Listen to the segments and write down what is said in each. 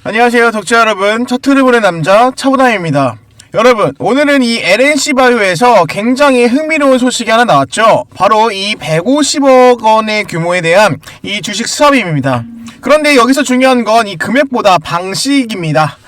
안녕하세요 독자 여러분, 차트를 보는 남자 차보담입니다. 여러분, 오늘은 이 LNC바이오에서 굉장히 흥미로운 소식이 하나 나왔죠. 바로 이 150억 원의 규모에 대한 이 주식 스왑입니다. 그런데 여기서 중요한 건 이 금액보다 방식입니다.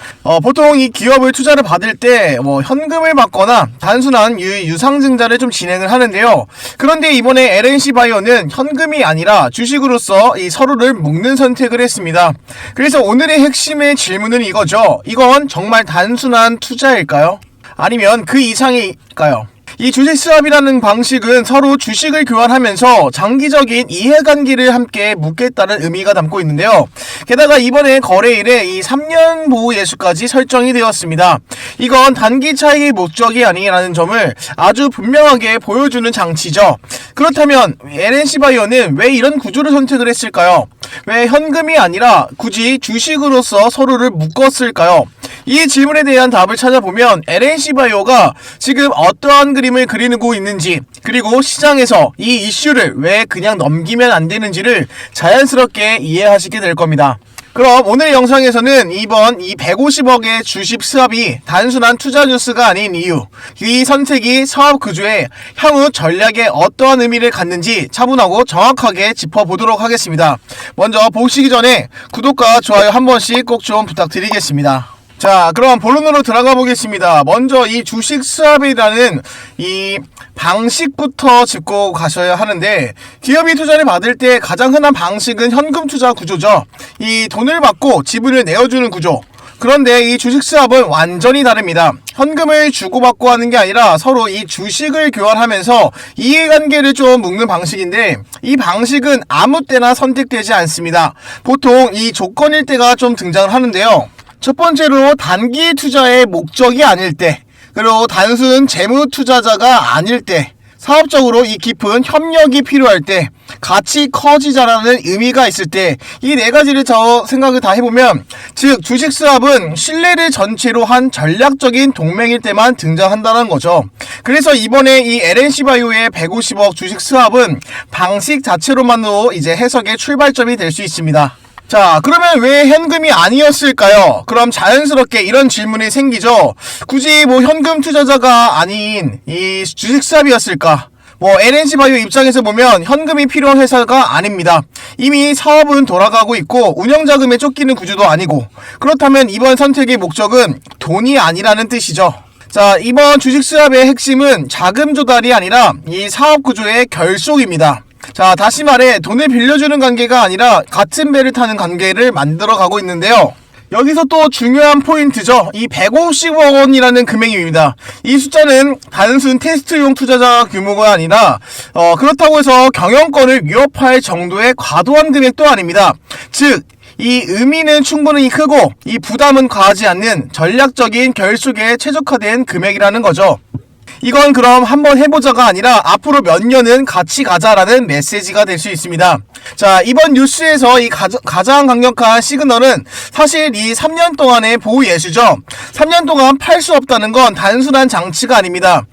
보통 이 기업을 투자를 받을 때 현금을 받거나 단순한 유상증자를 좀 진행을 하는데요. 그런데 이번에 LNC바이오는 현금이 아니라 주식으로서 이 서로를 묶는 선택을 했습니다. 그래서 오늘의 핵심의 질문은 이거죠. 이건 정말 단순한 투자일까요? 아니면 그 이상일까요? 이 주식 스왑이라는 방식은 서로 주식을 교환하면서 장기적인 이해관계를 함께 묻겠다는 의미가 담고 있는데요. 게다가 이번에 거래일에 이 3년 보호 예수까지 설정이 되었습니다. 이건 단기 차익의 목적이 아니라는 점을 아주 분명하게 보여주는 장치죠. 그렇다면 LNC바이오는 왜 이런 구조를 선택을 했을까요? 왜 현금이 아니라 굳이 주식으로서 서로를 묶었을까요? 이 질문에 대한 답을 찾아보면 LNC바이오가 지금 어떠한 그림을 그리고 있는지, 그리고 시장에서 이 이슈를 왜 그냥 넘기면 안 되는지를 자연스럽게 이해하시게 될 겁니다. 그럼 오늘 영상에서는 이번 이 150억의 주식 스왑이 단순한 투자 뉴스가 아닌 이유, 이 선택이 사업 구조에 향후 전략에 어떠한 의미를 갖는지 차분하고 정확하게 짚어보도록 하겠습니다. 먼저 보시기 전에 구독과 좋아요 한 번씩 꼭 좀 부탁드리겠습니다. 자, 그럼 본론으로 들어가 보겠습니다. 먼저 이 주식 스왑이라는 이 방식부터 짚고 가셔야 하는데, 기업이 투자를 받을 때 가장 흔한 방식은 현금 투자 구조죠. 이 돈을 받고 지분을 내어주는 구조. 그런데 이 주식 스왑은 완전히 다릅니다. 현금을 주고받고 하는 게 아니라 서로 이 주식을 교환하면서 이해관계를 좀 묶는 방식인데, 이 방식은 아무 때나 선택되지 않습니다. 보통 이 조건일 때가 좀 등장을 하는데요. 첫 번째로 단기 투자의 목적이 아닐 때, 그리고 단순 재무 투자자가 아닐 때, 사업적으로 이 깊은 협력이 필요할 때, 같이 커지자라는 의미가 있을 때, 이 네 가지를 생각을 다 해보면, 즉 주식 스왑은 신뢰를 전체로 한 전략적인 동맹일 때만 등장한다는 거죠. 그래서 이번에 이 LNC바이오의 150억 주식 스왑은 방식 자체로만으로 이제 해석의 출발점이 될 수 있습니다. 자, 그러면 왜 현금이 아니었을까요? 그럼 자연스럽게 이런 질문이 생기죠. 굳이 현금 투자자가 아닌 이 주식 스왑이었을까? LNC바이오 입장에서 보면 현금이 필요한 회사가 아닙니다. 이미 사업은 돌아가고 있고 운영자금에 쫓기는 구조도 아니고, 그렇다면 이번 선택의 목적은 돈이 아니라는 뜻이죠. 자, 이번 주식 스왑의 핵심은 자금 조달이 아니라 이 사업 구조의 결속입니다. 자, 다시 말해 돈을 빌려주는 관계가 아니라 같은 배를 타는 관계를 만들어 가고 있는데요. 여기서 또 중요한 포인트죠. 이 150억 원이라는 금액입니다. 이 숫자는 단순 테스트용 투자자 규모가 아니라 그렇다고 해서 경영권을 위협할 정도의 과도한 금액도 아닙니다. 즉, 이 의미는 충분히 크고 이 부담은 과하지 않는 전략적인 결속에 최적화된 금액이라는 거죠. 이건 그럼 한번 해보자가 아니라 앞으로 몇 년은 같이 가자라는 메시지가 될 수 있습니다. 자, 이번 뉴스에서 이 가장 강력한 시그널은 사실 이 3년 동안의 보호 예수죠. 3년 동안 팔 수 없다는 건 단순한 장치가 아닙니다.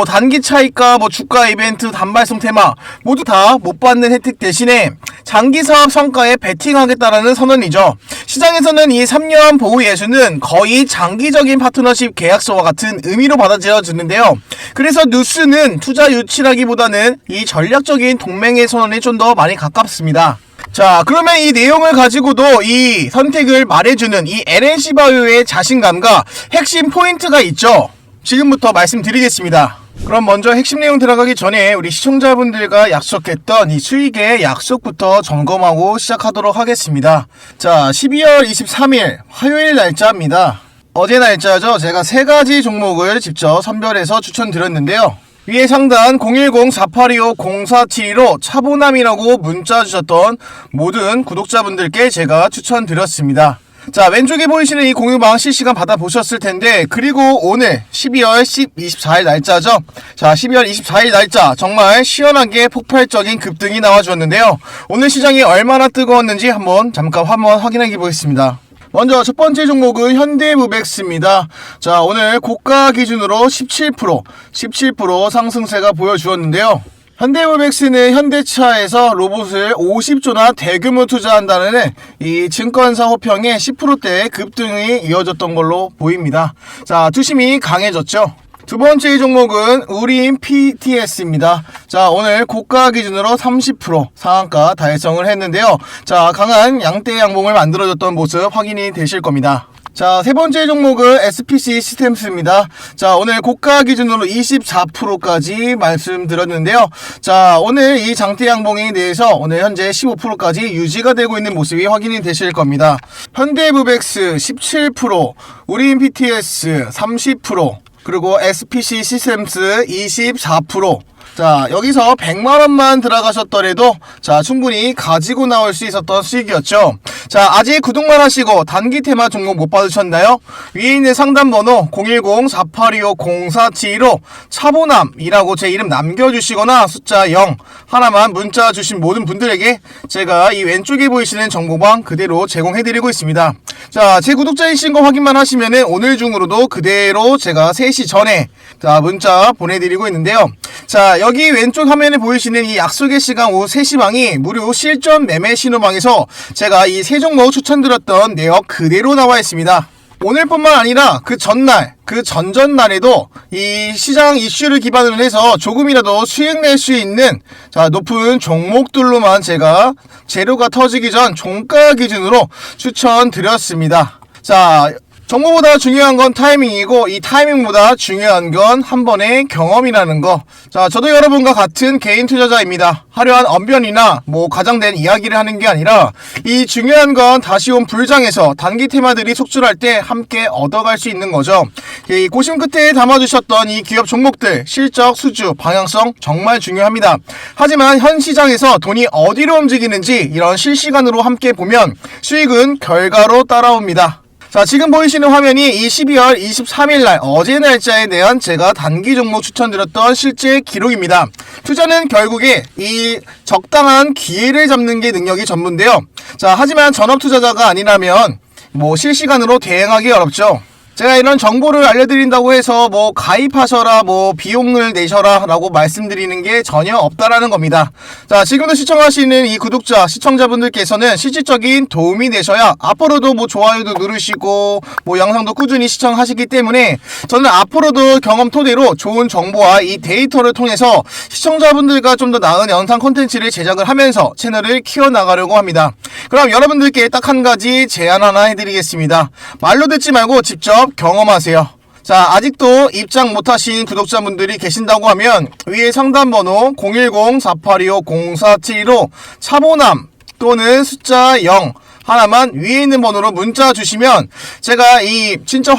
단기 차익과 주가 이벤트, 단발성 테마 모두 다 못 받는 혜택 대신에 장기 사업 성과에 베팅하겠다라는 선언이죠. 시장에서는 이 3년 보호 예수는 거의 장기적인 파트너십 계약서와 같은 의미로 받아들여지는데요. 그래서 뉴스는 투자 유치라기보다는 이 전략적인 동맹의 선언에 좀 더 많이 가깝습니다. 자, 그러면 이 내용을 가지고도 이 선택을 말해주는 이 LNC바이오의 자신감과 핵심 포인트가 있죠. 지금부터 말씀드리겠습니다. 그럼 먼저 핵심 내용 들어가기 전에 우리 시청자분들과 약속했던 이 수익의 약속부터 점검하고 시작하도록 하겠습니다. 자, 12월 23일 화요일 날짜입니다. 어제 날짜죠. 제가 3가지 종목을 직접 선별해서 추천드렸는데요. 위에 상단 010-4825-0472로 차보남이라고 문자 주셨던 모든 구독자분들께 제가 추천드렸습니다. 자, 왼쪽에 보이시는 이 공유방 실시간 받아보셨을 텐데, 그리고 오늘 12월 24일 날짜죠. 자, 12월 24일 날짜 정말 시원하게 폭발적인 급등이 나와주었는데요. 오늘 시장이 얼마나 뜨거웠는지 잠깐 확인해 보겠습니다. 먼저 첫 번째 종목은 현대무백스입니다. 자, 오늘 고가 기준으로 17% 상승세가 보여주었는데요. 현대모백스는 현대차에서 로봇을 50조나 대규모 투자한다는 이 증권사 호평의 10%대 급등이 이어졌던 걸로 보입니다. 자, 투심이 강해졌죠. 두 번째 종목은 우리인 PTS입니다. 자, 오늘 고가 기준으로 30% 상한가 달성을 했는데요. 자, 강한 양대 양봉을 만들어줬던 모습 확인이 되실 겁니다. 자, 세 번째 종목은 SPC 시스템스입니다. 자, 오늘 고가 기준으로 24%까지 말씀드렸는데요. 자, 오늘 이 장대 양봉에 대해서 오늘 현재 15%까지 유지가 되고 있는 모습이 확인이 되실 겁니다. 현대무백스 17%, 우리인 PTS 30%, 그리고 SPC 시스템스 24%. 자, 여기서 100만원만 들어가셨더라도 자, 충분히 가지고 나올 수 있었던 수익이었죠. 자, 아직 구독만 하시고 단기 테마 종목 못 받으셨나요? 위에 있는 상담번호 010-4825-0475 차보남이라고 제 이름 남겨주시거나 숫자 0 하나만 문자 주신 모든 분들에게 제가 이 왼쪽에 보이시는 정보방 그대로 제공해드리고 있습니다. 자, 제 구독자이신 거 확인만 하시면은 오늘 중으로도 그대로 제가 3시 전에 자, 문자 보내드리고 있는데요. 자, 여기 왼쪽 화면에 보이시는 이 약속의 시간 오후 3시방이 무료 실전 매매 신호방에서 제가 이 세 종목 추천드렸던 내역 그대로 나와 있습니다. 오늘뿐만 아니라 그 전날, 그 전전날에도 이 시장 이슈를 기반으로 해서 조금이라도 수익 낼 수 있는 자, 높은 종목들로만 제가 재료가 터지기 전 종가 기준으로 추천드렸습니다. 자, 정보보다 중요한 건 타이밍이고 이 타이밍보다 중요한 건 한 번의 경험이라는 거. 자, 저도 여러분과 같은 개인 투자자입니다. 화려한 언변이나 뭐 과장된 이야기를 하는 게 아니라 이 중요한 건 다시 온 불장에서 단기 테마들이 속출할 때 함께 얻어갈 수 있는 거죠. 이 고심 끝에 담아주셨던 이 기업 종목들 실적, 수주, 방향성 정말 중요합니다. 하지만 현 시장에서 돈이 어디로 움직이는지 이런 실시간으로 함께 보면 수익은 결과로 따라옵니다. 자, 지금 보이시는 화면이 이 12월 23일날 어제 날짜에 대한 제가 단기 종목 추천드렸던 실제 기록입니다. 투자는 결국에 이 적당한 기회를 잡는 게 능력이 전부인데요. 자, 하지만 전업 투자자가 아니라면 뭐 실시간으로 대응하기 어렵죠. 제가 이런 정보를 알려드린다고 해서 뭐 가입하셔라, 뭐 비용을 내셔라 라고 말씀드리는 게 전혀 없다라는 겁니다. 자, 지금도 시청하시는 이 구독자, 시청자분들께서는 실질적인 도움이 되셔야 앞으로도 뭐 좋아요도 누르시고 뭐 영상도 꾸준히 시청하시기 때문에 저는 앞으로도 경험 토대로 좋은 정보와 이 데이터를 통해서 시청자분들과 좀 더 나은 영상 콘텐츠를 제작을 하면서 채널을 키워나가려고 합니다. 그럼 여러분들께 딱 한 가지 제안 하나 해드리겠습니다. 말로 듣지 말고 직접 경험하세요. 자, 아직도 입장 못하신 구독자분들이 계신다고 하면 위에 상담번호 010-4825-0471로 차보남 또는 숫자 0 하나만 위에 있는 번호로 문자 주시면 제가 이 진짜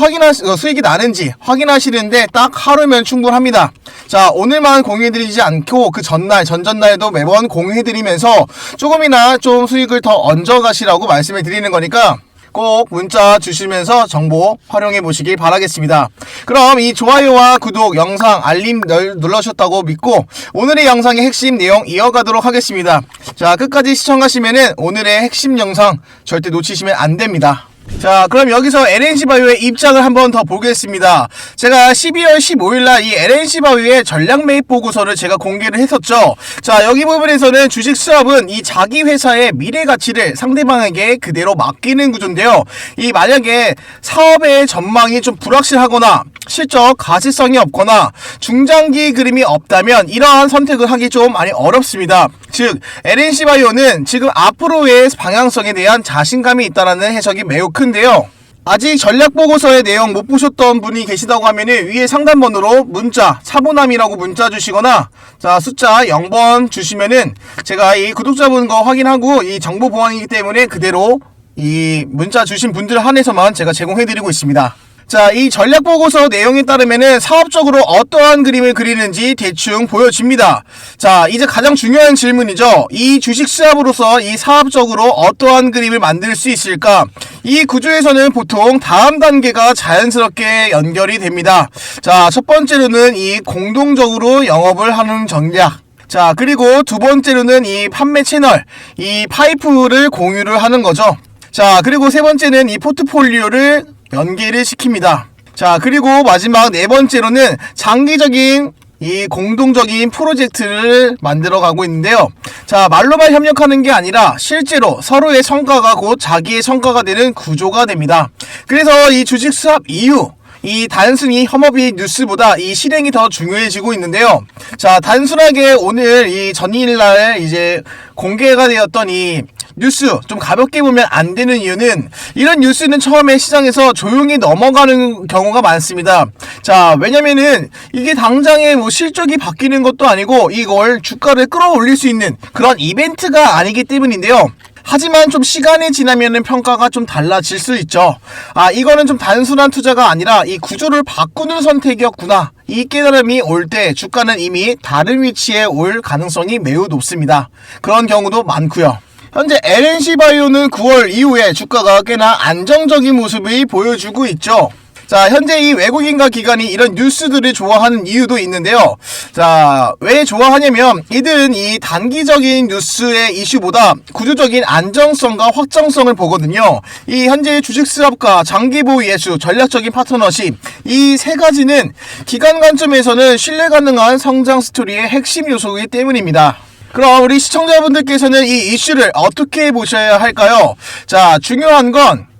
수익이 나는지 확인하시는데 딱 하루면 충분합니다. 자, 오늘만 공유해드리지 않고 그 전날, 전전날에도 매번 공유해드리면서 조금이나 좀 수익을 더 얹어가시라고 말씀을 드리는 거니까 꼭 문자 주시면서 정보 활용해 보시길 바라겠습니다. 그럼 이 좋아요와 구독, 영상, 알림 눌러주셨다고 믿고 오늘의 영상의 핵심 내용 이어가도록 하겠습니다. 자, 끝까지 시청하시면은 오늘의 핵심 영상 절대 놓치시면 안 됩니다. 자, 그럼 여기서 LNC바이오의 입장을 한번 더 보겠습니다. 제가 12월 15일날 이 LNC바이오의 전략 매입 보고서를 제가 공개를 했었죠. 자, 여기 부분에서는 주식 수합은 이 자기 회사의 미래 가치를 상대방에게 그대로 맡기는 구조인데요. 이 만약에 사업의 전망이 좀 불확실하거나 실적 가시성이 없거나 중장기 그림이 없다면 이러한 선택을 하기 좀 많이 어렵습니다. 즉, LNC바이오는 지금 앞으로의 방향성에 대한 자신감이 있다는 해석이 매우 큰데요. 아직 전략보고서의 내용 못 보셨던 분이 계시다고 하면 위에 상담번호로 문자, 차보남이라고 문자 주시거나 자, 숫자 0번 주시면은 제가 이 구독자분 거 확인하고 이 정보 보안이기 때문에 그대로 이 문자 주신 분들 한해서만 제가 제공해드리고 있습니다. 자, 이 전략보고서 내용에 따르면은 사업적으로 어떠한 그림을 그리는지 대충 보여집니다. 자, 이제 가장 중요한 질문이죠. 이 주식 수합으로서 이 사업적으로 어떠한 그림을 만들 수 있을까? 이 구조에서는 보통 다음 단계가 자연스럽게 연결이 됩니다. 자, 첫 번째로는 이 공동적으로 영업을 하는 전략. 자, 그리고 두 번째로는 이 판매 채널, 이 파이프를 공유를 하는 거죠. 자, 그리고 세 번째는 이 포트폴리오를 연계를 시킵니다. 자, 그리고 마지막 네 번째로는 장기적인 이 공동적인 프로젝트를 만들어가고 있는데요. 자, 말로만 협력하는 게 아니라 실제로 서로의 성과가 곧 자기의 성과가 되는 구조가 됩니다. 그래서 이 주식 수합 이후 이 단순히 혐오비 뉴스보다 이 실행이 더 중요해지고 있는데요. 자, 단순하게 오늘 이 전일날 이제 공개가 되었던 이 뉴스 좀 가볍게 보면 안 되는 이유는 이런 뉴스는 처음에 시장에서 조용히 넘어가는 경우가 많습니다. 자, 왜냐면은 이게 당장에 뭐 실적이 바뀌는 것도 아니고 이걸 주가를 끌어올릴 수 있는 그런 이벤트가 아니기 때문인데요. 하지만 좀 시간이 지나면은 평가가 좀 달라질 수 있죠. 이거는 좀 단순한 투자가 아니라 이 구조를 바꾸는 선택이었구나. 이 깨달음이 올 때 주가는 이미 다른 위치에 올 가능성이 매우 높습니다. 그런 경우도 많고요. 현재 LNC바이오는 9월 이후에 주가가 꽤나 안정적인 모습을 보여주고 있죠. 자, 현재 이 외국인과 기관이 이런 뉴스들을 좋아하는 이유도 있는데요. 자, 왜 좋아하냐면 이들은 이 단기적인 뉴스의 이슈보다 구조적인 안정성과 확정성을 보거든요. 이 현재 주식 수합과 장기 보유 예수, 전략적인 파트너십 이 세 가지는 기관 관점에서는 신뢰 가능한 성장 스토리의 핵심 요소이기 때문입니다. 그럼 우리 시청자분들께서는 이 이슈를 어떻게 보셔야 할까요? 자, 중요한 건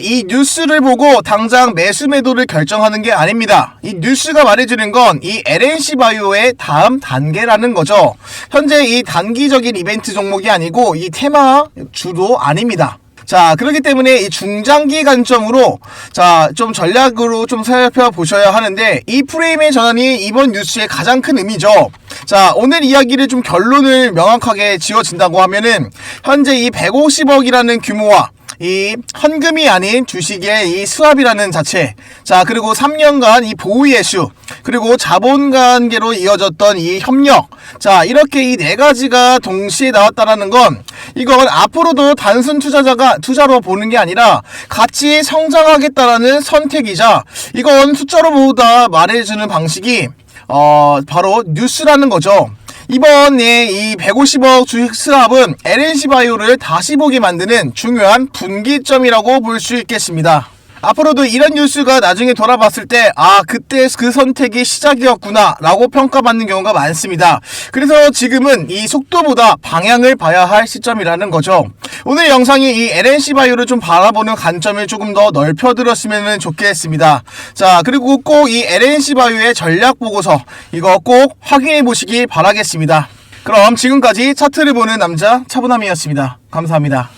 이 뉴스를 보고 당장 매수 매도를 결정하는 게 아닙니다. 이 뉴스가 말해주는 건 이 LNC바이오의 다음 단계라는 거죠. 현재 이 단기적인 이벤트 종목이 아니고 이 테마 주도 아닙니다. 자, 그렇기 때문에 이 중장기 관점으로 자, 좀 전략으로 좀 살펴보셔야 하는데 이 프레임의 전환이 이번 뉴스의 가장 큰 의미죠. 자, 오늘 이야기를 좀 결론을 명확하게 지어진다고 하면은 현재 이 150억이라는 규모와 이 현금이 아닌 주식의 이 수합이라는 자체, 자, 그리고 3년간 이 보유 예수, 그리고 자본 관계로 이어졌던 이 협력, 자, 이렇게 이 네 가지가 동시에 나왔다라는 건 이건 앞으로도 단순 투자로 보는 게 아니라 같이 성장하겠다라는 선택이자 이건 숫자로 보다 말해주는 방식이 바로 뉴스라는 거죠. 이번에 이 150억 주식 수합은 LNC바이오를 다시 보게 만드는 중요한 분기점이라고 볼 수 있겠습니다. 앞으로도 이런 뉴스가 나중에 돌아봤을 때 그때 그 선택이 시작이었구나 라고 평가받는 경우가 많습니다. 그래서 지금은 이 속도보다 방향을 봐야 할 시점이라는 거죠. 오늘 영상이 이 LNC바이오를 좀 바라보는 관점을 조금 더 넓혀드렸으면 좋겠습니다. 자, 그리고 꼭 이 LNC바이오의 전략 보고서 이거 꼭 확인해 보시기 바라겠습니다. 그럼 지금까지 차트를 보는 남자 차분함이었습니다. 감사합니다.